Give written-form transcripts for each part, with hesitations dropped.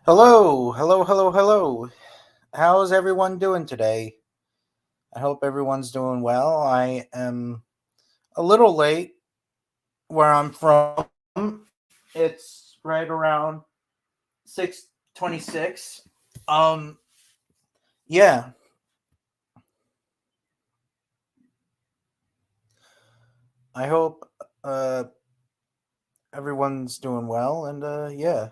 Hello, hello, hello, hello. How's everyone doing today? I hope everyone's doing well. I am a little late where I'm from. It's right around 6:26. Um yeah, I hope uh everyone's doing well and yeah.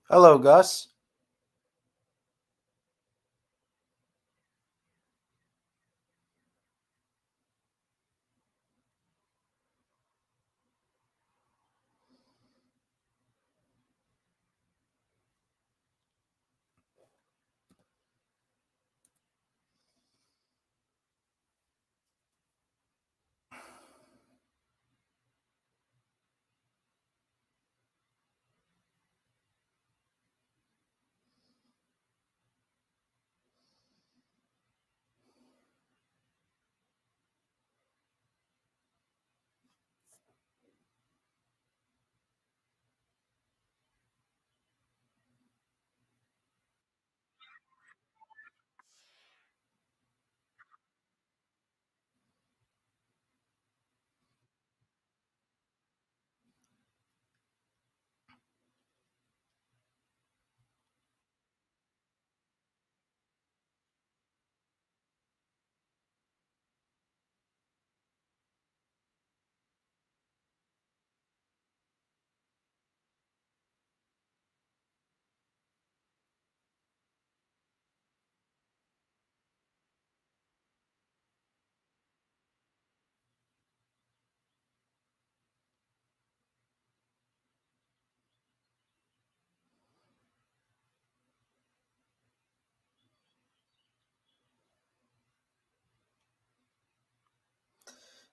Hello, Gus.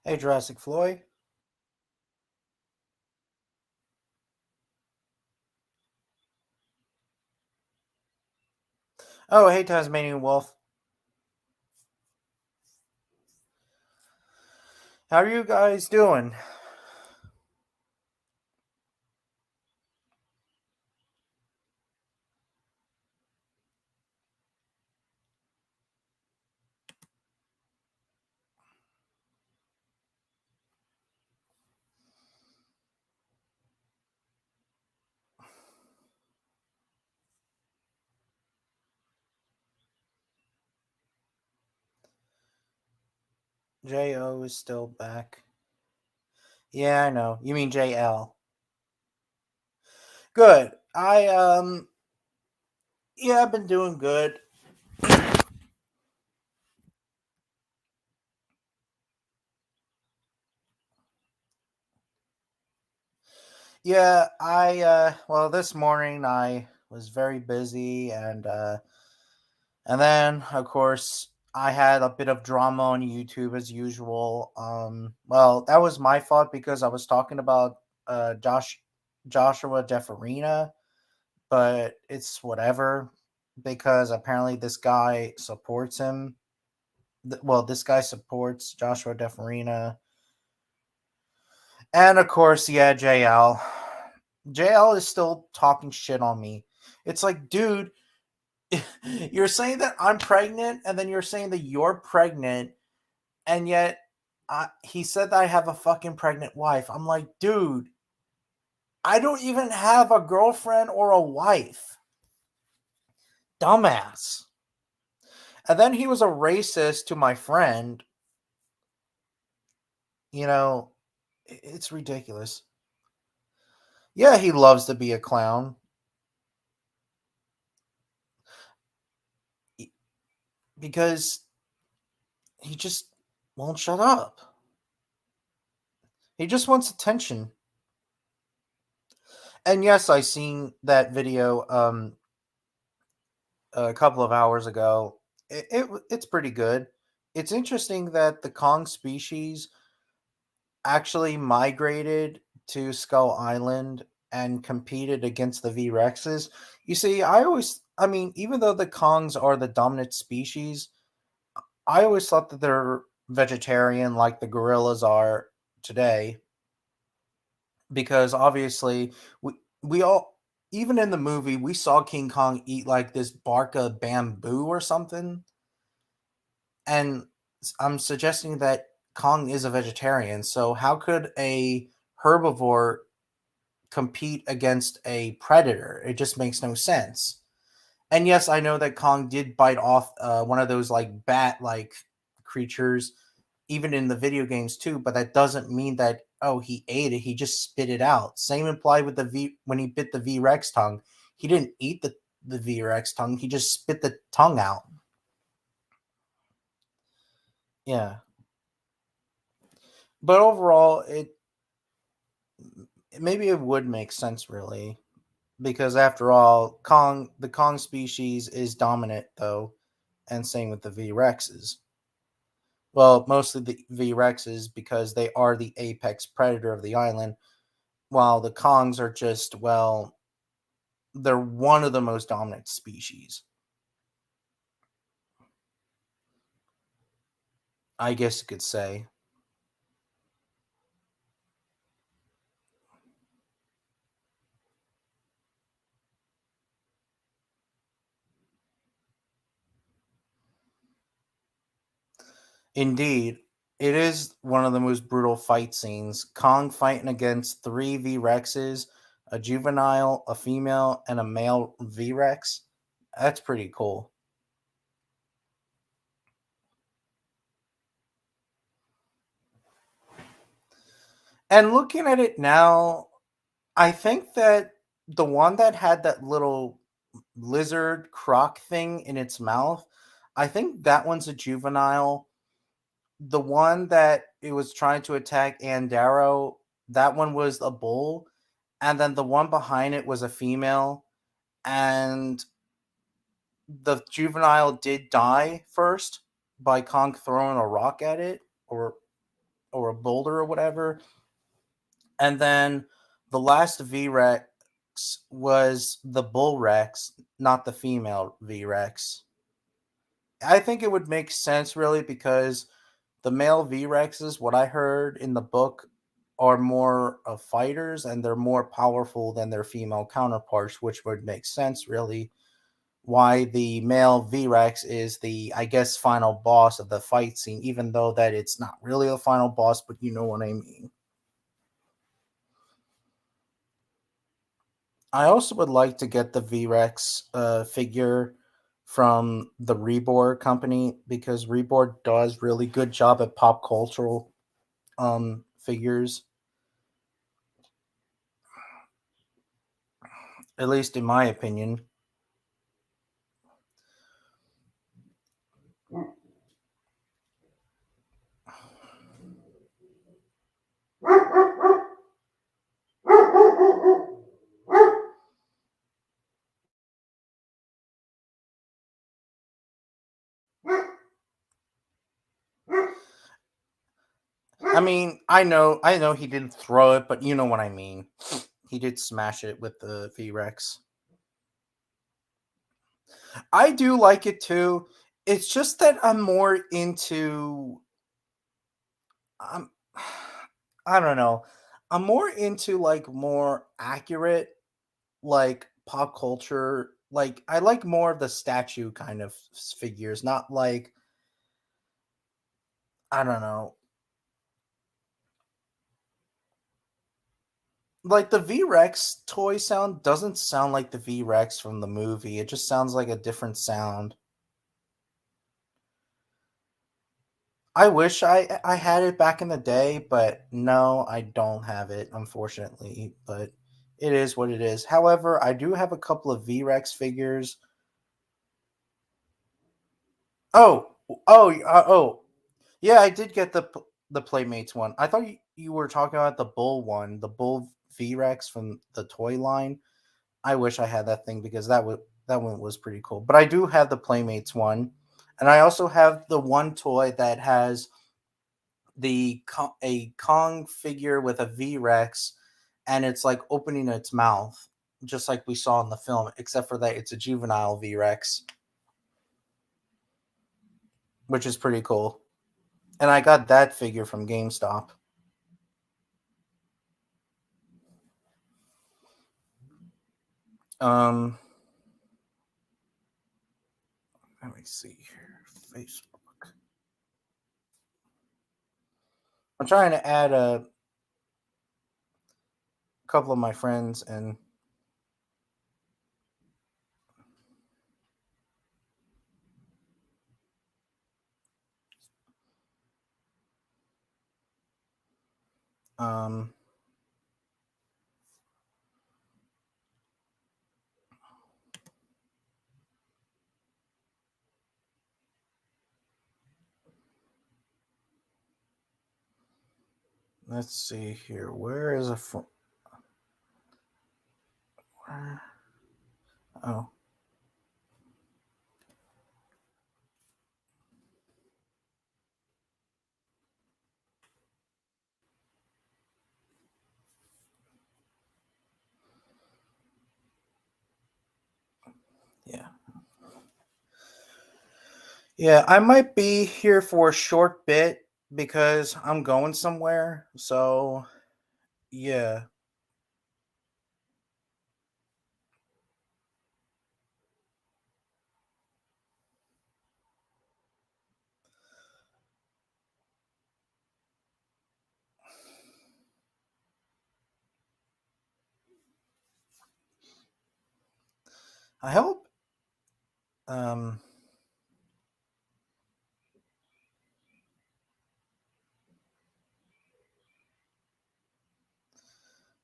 Hey, Jurassic Floyd. Oh, hey, Tasmanian Wolf. How are you guys doing? JO is still back. Yeah, I know. You mean JL. Good. Yeah, I've been doing good. Yeah, well, this morning I was very busy and then of course I had a bit of drama on YouTube as usual. Well, that was my fault because I was talking about Joshua Defarina, but it's whatever because apparently this guy supports him. Well, this guy supports Joshua Defarina. And of course, yeah, JL. JL is still talking shit on me. It's like, dude, you're saying that I'm pregnant, and then you're saying that you're pregnant, and yet he said that I have a fucking pregnant wife. I'm like, dude, I don't even have a girlfriend or a wife. Dumbass. And then he was a racist to my friend. You know, it's ridiculous. Yeah, he loves to be a clown e- because he just won't shut up. He just wants attention. And yes, I seen that video a couple of hours ago. It's pretty good. It's interesting that the Kong species actually migrated to Skull Island and competed against the V Rexes. You see, I mean, even though the Kongs are the dominant species, I always thought that they're vegetarian like the gorillas are today, because obviously we all, even in the movie, we saw King Kong eat like this bark of bamboo or something, and I'm suggesting that Kong is a vegetarian. So how could a herbivore compete against a predator? It just makes no sense. And yes, I know that Kong did bite off one of those like bat like creatures, even in the video games too. But that doesn't mean that, oh, he ate it. He just spit it out. Same implied with the V when he bit the V Rex tongue. He didn't eat the V Rex tongue. He just spit the tongue out. Yeah, but overall, it maybe it would make sense really, because after all, the Kong species is dominant though, and same with the V Rexes. Well, mostly the V Rexes because they are the apex predator of the island, while the Kongs are just, well, they're one of the most dominant species. I guess you could say. Indeed, it is one of the most brutal fight scenes. Kong fighting against three V Rexes, a juvenile, a female, and a male V Rex. That's pretty cool. And looking at it now, I think that the one that had that little lizard croc thing in its mouth, I think that one's a juvenile. The one that it was trying to attack Andaro, that one was a bull. And then the one behind it was a female. And the juvenile did die first by Kong throwing a rock at it, or a boulder or whatever. And then the last V Rex was the Bull Rex, not the female V Rex. I think it would make sense really, because the male V Rexes, what I heard in the book, are more of fighters and they're more powerful than their female counterparts, which would make sense really why the male V Rex is the, I guess, final boss of the fight scene, even though that it's not really a final boss, but you know what I mean. I also would like to get the V Rex figure from the Reborn company, because Reborn does really good job at pop cultural figures, at least in my opinion. I mean, I know he didn't throw it, but you know what I mean. He did smash it with the V Rex. I do like it too. It's just that I'm more into, I'm I don't know. I'm more into like more accurate, like pop culture. Like I like more of the statue kind of figures, not like, I don't know. Like the V Rex toy sound doesn't sound like the V Rex from the movie. It just sounds like a different sound. I wish I had it back in the day, but no, I don't have it, unfortunately. But It is what it is. However, I do have a couple of V-Rex figures. Oh, oh, yeah, I did get the Playmates one. I thought you were talking about the Bull one, the Bull V-Rex from the toy line. I wish I had that thing because that one was pretty cool. But I do have the Playmates one, and I also have the one toy that has a Kong figure with a V Rex, and it's like opening its mouth, just like we saw in the film, except for that it's a juvenile V Rex, which is pretty cool. And I got that figure from GameStop. Um, Let me see here. Facebook. I'm trying to add a couple of my friends, and um, let's see here. Where is a oh, yeah. Yeah, I might be here for a short bit because I'm going somewhere. So, yeah. I hope um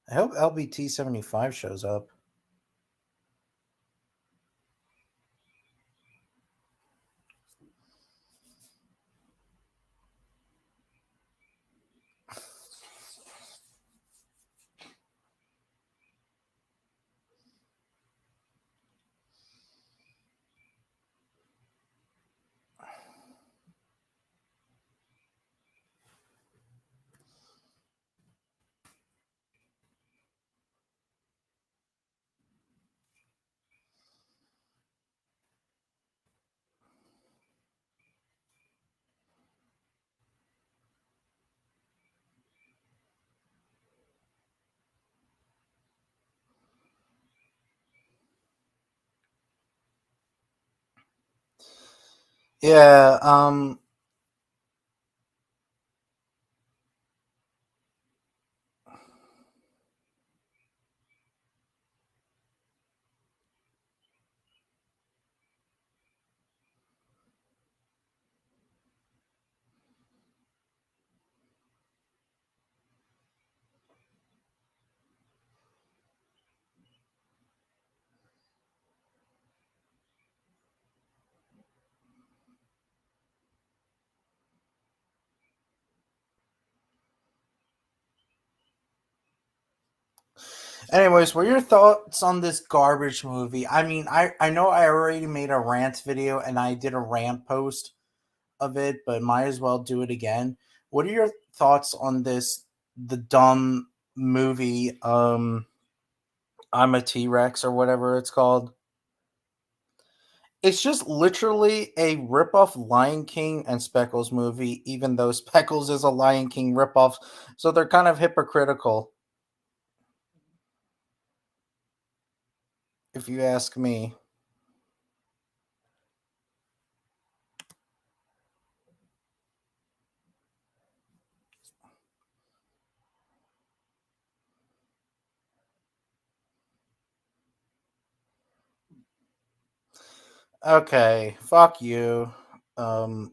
I hope LBT 75 shows up. Yeah, anyways, what are your thoughts on this garbage movie? I mean, I know I already made a rant video and I did a rant post of it, but might as well do it again. What are your thoughts on this the dumb movie I'm a T-Rex or whatever it's called? It's just literally a ripoff Lion King and Speckles movie, even though Speckles is a Lion King ripoff. So they're kind of hypocritical, if you ask me. Okay, fuck you. Um,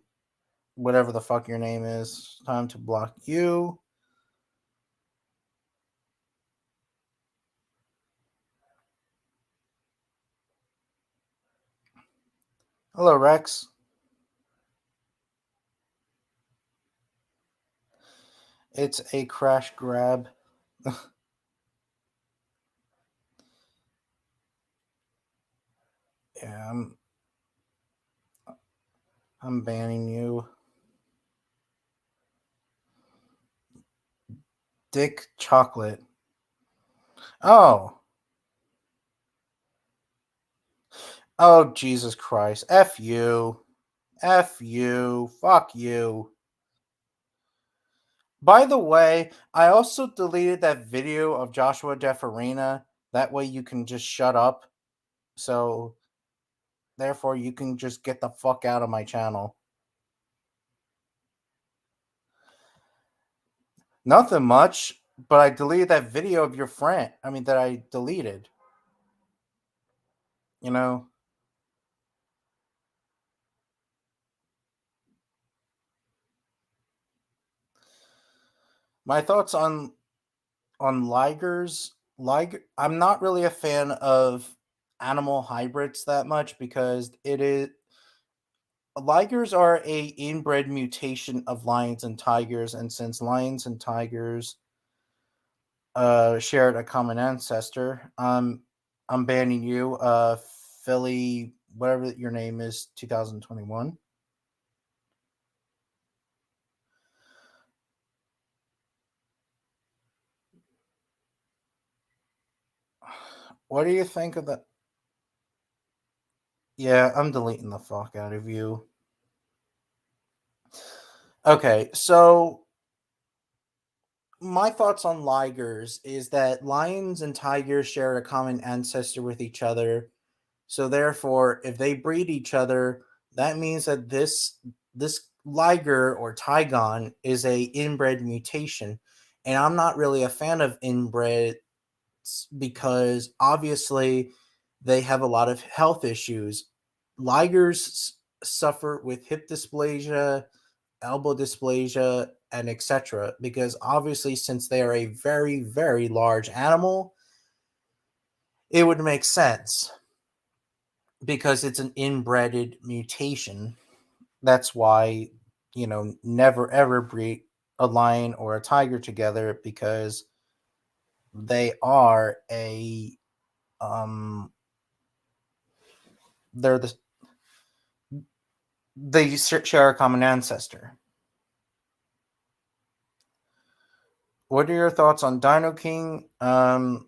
Whatever the fuck your name is, time to block you. Hello, Rex. It's a crash grab. Yeah, I'm banning you. Dick chocolate. Oh. Oh, Jesus Christ. F you. F you. Fuck you. By the way, I also deleted that video of Joshua DeFarina. That way you can just shut up. So, therefore, you can just get the fuck out of my channel. Nothing much, but I deleted that video of your friend. I mean, that I deleted. You know? My thoughts on ligers. I'm not really a fan of animal hybrids that much because it is ligers are a inbred mutation of lions and tigers, and since lions and tigers shared a common ancestor, I'm banning you, Philly, whatever your name is, 2021. What do you think of that? Yeah, I'm deleting the fuck out of you. Okay, so my thoughts on ligers is that lions and tigers share a common ancestor with each other. So therefore, if they breed each other, that means that this liger or tigon is a inbred mutation. And I'm not really a fan of inbred because obviously they have a lot of health issues. Ligers suffer with hip dysplasia, elbow dysplasia, and etc. Because obviously, since they are a very, very large animal, it would make sense because it's an inbred mutation. That's why, never ever breed a lion or a tiger together because they are a they're they share a common ancestor. What are your thoughts on Dino King? I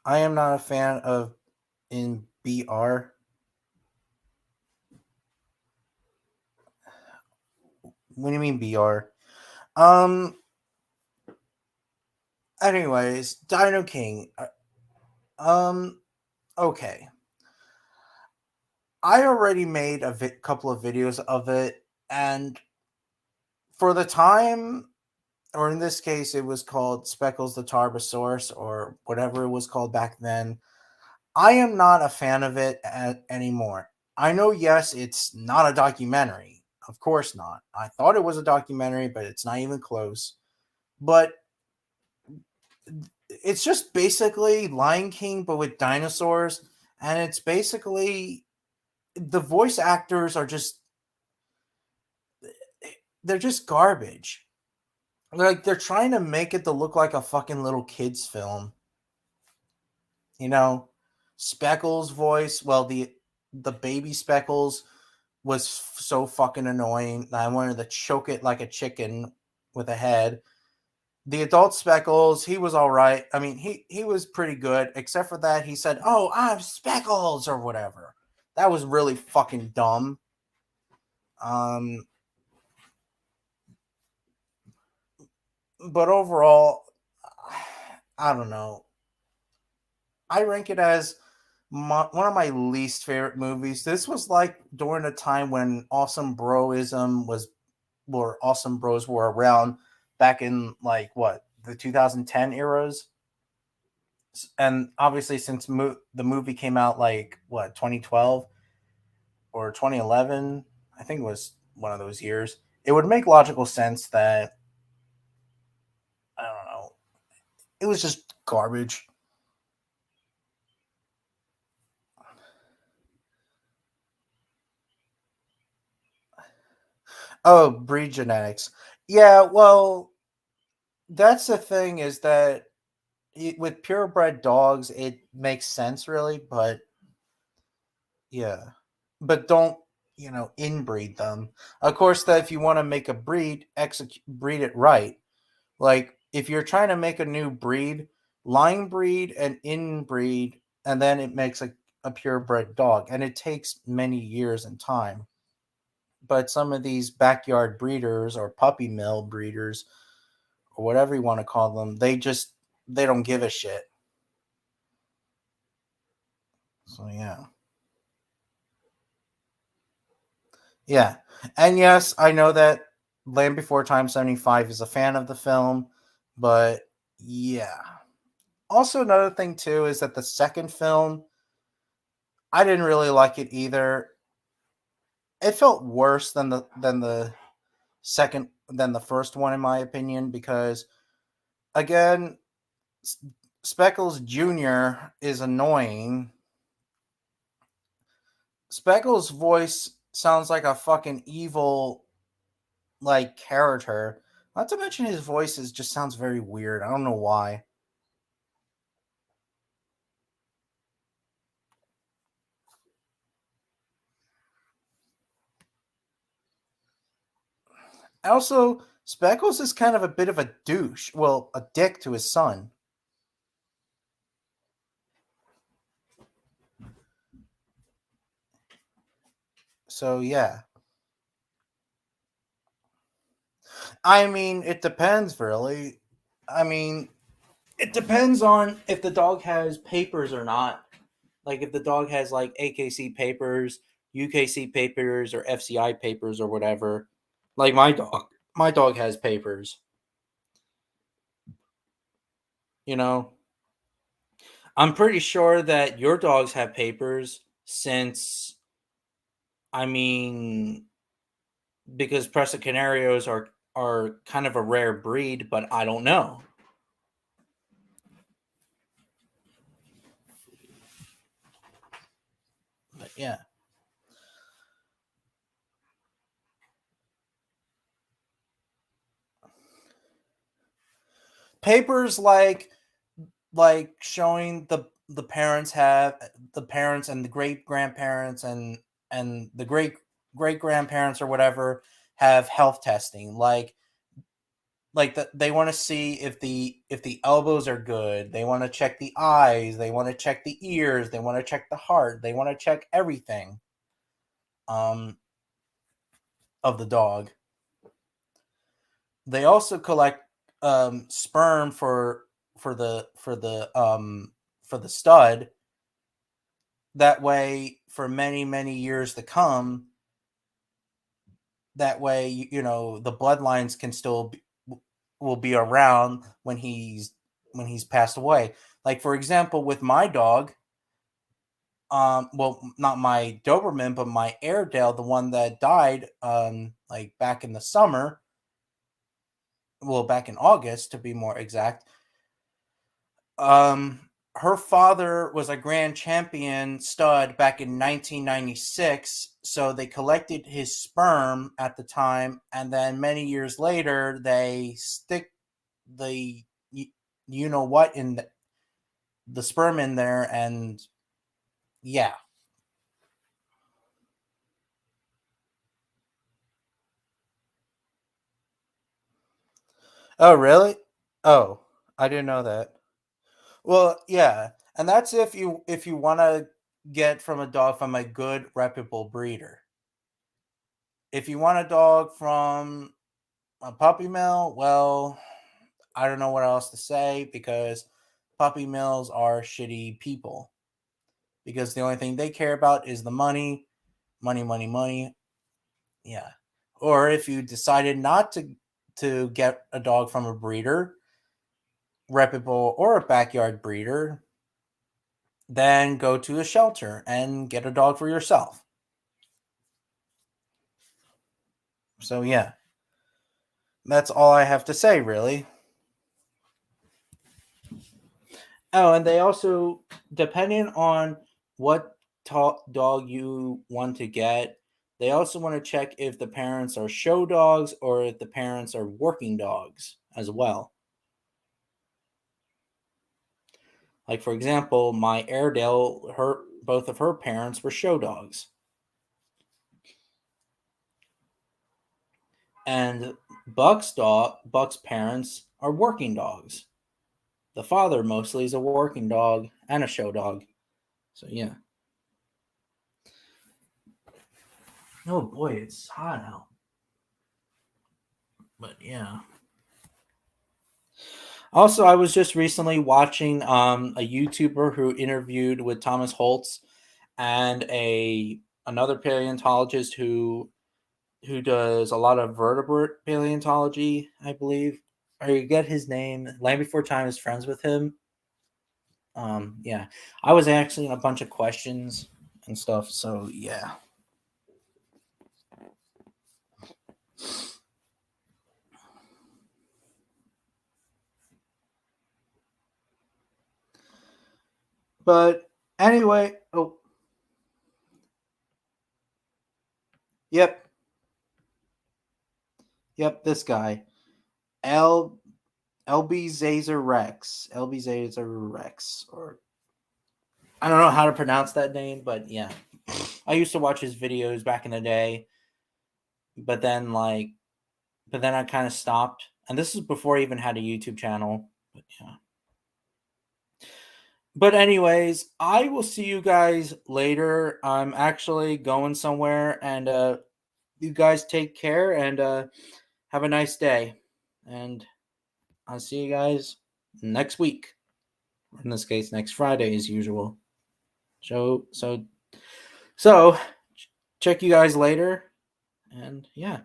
am not a fan of in BR. What do you mean BR? Um. Anyways, Dino King. Um. Okay. I already made a couple of videos of it, and for the time, or in this case, it was called Speckles the Tarbosaurus, or whatever it was called back then. I am not a fan of it anymore. I know, yes, it's not a documentary. Of course not. I thought it was a documentary, but it's not even close. But it's just basically Lion King, but with dinosaurs. And it's basically the voice actors are just, they're just garbage. Like, they're trying to make it to look like a fucking little kid's film. You know, Speckles' voice, well, the baby Speckles was so fucking annoying. I wanted to choke it like a chicken with a head. The adult Speckles, he was all right. I mean, he was pretty good, except for that he said, "Oh, I'm Speckles" or whatever. That was really fucking dumb. Um, but overall, I don't know. I rank it as one of my least favorite movies. This was like during a time when awesome broism was, where awesome bros were around back in like what, the 2010 eras. And obviously since the movie came out like what, 2012 or 2011, I think it was one of those years, it would make logical sense that It was just garbage. Oh, breed genetics. Yeah, well, that's the thing is that with purebred dogs, it makes sense really, but yeah, but don't inbreed them. Of course, that if you want to make a breed, execute breed it right. Like if you're trying to make a new breed, line breed and inbreed, and then it makes a purebred dog, and it takes many years and time. But some of these backyard breeders or puppy mill breeders or whatever you want to call them, they don't give a shit. So yeah. Yeah. And yes, I know that Land Before Time 75 is a fan of the film, but yeah. Also another thing too is that the second film, I didn't really like it either. It felt worse than the second than the first one in my opinion because again, S- Speckles Jr. is annoying. Speckles' voice sounds like a fucking evil like character. Not to mention his voice just sounds very weird. I don't know why. Also, Speckles is kind of a bit of a douche. Well, a dick to his son. So yeah. I mean, it depends really. I mean, it depends on if the dog has papers or not. Like if the dog has like AKC papers, UKC papers, or FCI papers or whatever. Like my dog. My dog has papers, you know. I'm pretty sure that your dogs have papers since I mean because Presa Canarios are kind of a rare breed, but I don't know. But yeah. Papers like showing the parents and the great grandparents and the great grandparents or whatever have health testing like they want to see if the elbows are good, they want to check the eyes, they want to check the ears, they want to check the heart, they want to check everything um of the dog. They also collect sperm for the stud. That way, for many many years to come, that way the bloodlines can still will be around when he's passed away. Like for example, with my dog, well, not my Doberman, but my Airedale, the one that died, like back in the summer, well, back in August to be more exact. Um, her father was a grand champion stud back in 1996, so they collected his sperm at the time, and then many years later, they stick the you know what in the sperm in there, and yeah. Oh, really? Oh, I didn't know that. Well, yeah, and that's if you want to get from a dog from a good reputable breeder. If you want a dog from a puppy mill, well, I don't know what else to say because puppy mills are shitty people. Because the only thing they care about is the money, money, money, money. Yeah. Or if you decided not to get a dog from a breeder, reputable or a backyard breeder, then go to a shelter and get a dog for yourself. So yeah, that's all I have to say really. Oh, and they also, depending on what dog you want to get, they also want to check if the parents are show dogs or if the parents are working dogs as well. Like, for example, my Airedale, both of her parents were show dogs. And Buck's parents are working dogs. The father mostly is a working dog and a show dog. So yeah. Oh boy, it's hot out. But yeah. Also, I was just recently watching a YouTuber who interviewed with Thomas Holtz and another paleontologist who does a lot of vertebrate paleontology, I believe. I get his name. Land Before Time is friends with him. Yeah, I was asking a bunch of questions and stuff. So yeah. But anyway, oh, yep, this guy, L LB Zazer Rex, LB Zazer Rex, or I don't know how to pronounce that name, but yeah, I used to watch his videos back in the day, but then I kind of stopped, and this is before I even had a YouTube channel. But yeah. But anyways, I will see you guys later. I'm actually going somewhere, and you guys take care and have a nice day. And I'll see you guys next week. In this case, next Friday as usual. So check you guys later. And yeah.